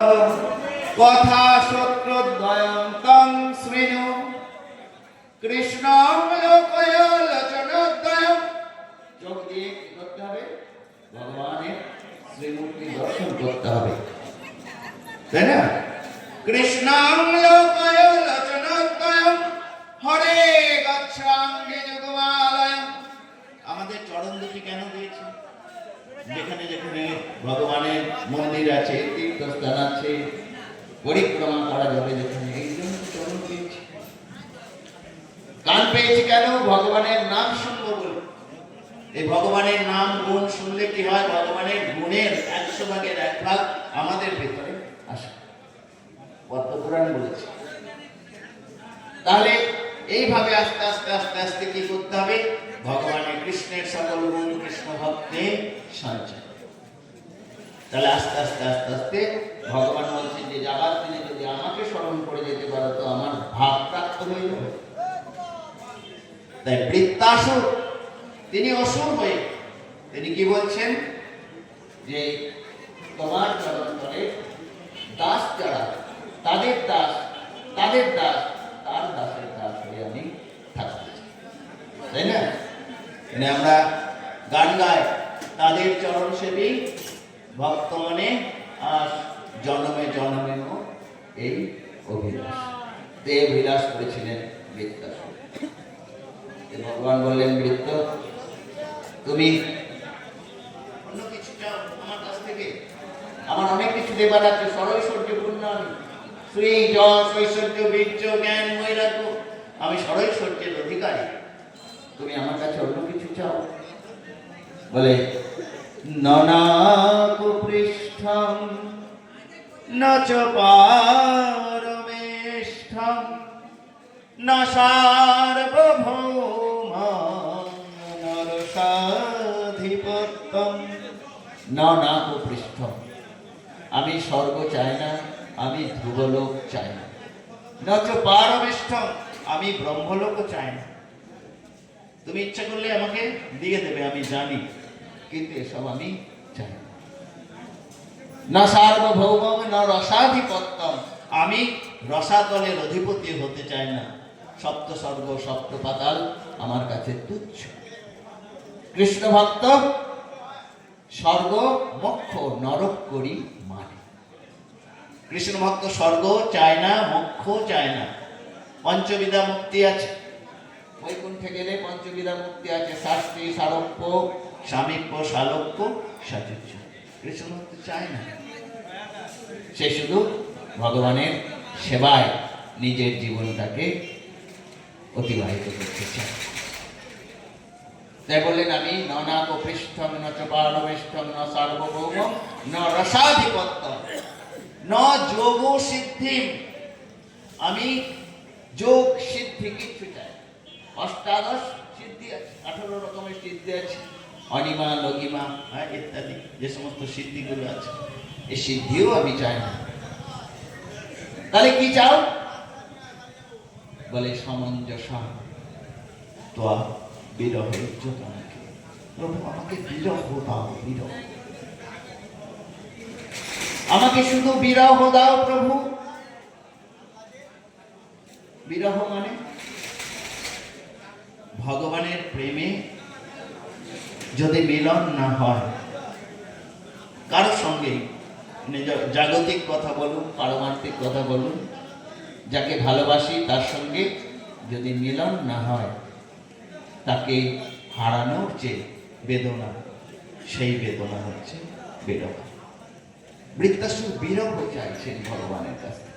কথা শত্রুদ্বয়ং শ্রীণু কৃষ্ণং লোকয় লোচনোদ্বয়ং। চোখ দিয়ে কি করতে হবে? ভগবানের শ্রীমূর্তি দর্শন করতে হবে, তাই না? কৃষ্ণং লোকয় লোচনোদ্বয়ং হরে গচ্ছাঙ্গে যুগমালয়ং। আমাদের চরণ দুটি কেন দিয়েছে? যেখানে যেখানে ভগবানের মন্দির আছে, তীর্থস্থান আছে, পরিক্রমা করা যাবে যেখানে, এই জন্য চরণ পেয়েছি। কান পেয়েছি কেন? ভগবানের নাম শুনবো বলে। এই ভগবানের নাম গুণ শুনলে কি হয়? ভগবানের গুণের 100 ভাগের 1 ভাগ আমাদের ভেতরে আসে, পদ্মপুরাণ বলেছে। তাহলে এইভাবে আস্তে আস্তে আস্তে আস্তে কি করতে হবে? ভগবানের কৃষ্ণের সকল গুণ কৃষ্ণ ভক্তে সঞ্চয়। তাহলে আস্তে আস্তে আস্তে আস্তে ভগবান বলছেন যে যাবার দিনে যদি আমাকে স্মরণ করে যেতে পারো তো আমার ভাব প্রাপ্ত হয়ে যাবে। তাই বৃত্তাসুর তিনি অসুর হয়ে তিনি কি বলছেন? যে তোমার চরণ তলে দাস যারা, তাদের দাস, তাদের দাস, তার দাসের দাস হয়ে আমি থাকতে চাই, তাই না? মানে আমরা গান গাই, তাদের চরণ সেবী ভক্ত মনে আস, জনমে জনমে এই অভিলাষ। তে অভিলাষ করেছিলেন বৃত্তাসুর। ভগবান বললেন, বৃত্ত তুমি অন্য কিছু চাও আমার কাছ থেকে? আমার অনেক কিছু দেবার আছে, ষড়ৈশ্বর্যপূর্ণ আমি, শ্রী যশ ঐশ্বর্য বীর্য জ্ঞান বৈরাগ্য, আমি ষড়ৈশ্বর্যের অধিকারী। তুমি আমার কাছে অন্য কিছু চাও? বলে, ননাকুপৃষ্ঠং ন চ পারমেষ্ঠং ন সার্বভৌমং নরসাধিপত্যং। ননাকুপৃষ্ঠং, আমি স্বর্গ চাই না, আমি ধ্রুবলোক চাই না। ন চ পারমেষ্ঠং, আমি ব্রহ্মলোকও চাই না। তুমি ইচ্ছা করলে আমাকে দিয়ে দেবে, আমি জানি, কিন্তু এসব আমি চাই না। না সার্বভৌমং না রসাধিপত্যম, আমি রসাতলের অধিপতি হতে চাই না। সপ্ত স্বর্গ সপ্ত পাতাল আমার কাছে তুচ্ছ। কৃষ্ণ ভক্ত স্বর্গ মোক্ষ নরক করি মানে। কৃষ্ণ ভক্ত স্বর্গ চায় না, মোক্ষ চায় না। পঞ্চবিধা মুক্তি আছে, বৈকুণ্ঠে গেলে পঞ্চবিধা মুক্তি আছে, শাস্তি, সারোপ্য, সামীপ্য, সালোক্য, সাযুজ্য। কৃষ্ণ ভক্ত চায় না, সে শুধু ভগবানের সেবায় নিজের জীবনটাকে অতিবাহিত করতে চায়। তাই বললেন, আমি ননাকুপৃষ্ঠং ন চ পারমেষ্ঠং ন সার্বভৌমং ন রসাধিপত্যং ন যোগ সিদ্ধিম, আমি যোগ সিদ্ধি কিচ্ছু চাই। অষ্টাদশ সিদ্ধি আছে, 18 রকমের সিদ্ধি আছে, অনিমা লগিমা ইত্যাদি যে সমস্ত সিদ্ধিগুলো আছে, এই সিদ্ধিও আমি চাই না। তাহলে কি চাও? বলে, সমঞ্জস ত্বা বিরহে যতনকে। প্রভু আমাকে বিরহ দাও, বিরহ, আমাকে শুধু বিরহ দাও প্রভু। বিরহ মানে ভগবানের প্রেমে যদি মিলন না হয় কারোর সঙ্গে, জাগতিক কথা বলুন, পারমার্থিক কথা বলুন, যাকে ভালোবাসি তার সঙ্গে যদি মিলন না হয়, তাকে হারানোর যে বেদনা, সেই বেদনা হচ্ছে বিরহ। বৃত্তাসুর বিরহ চাইছেন ভগবানের কাছে।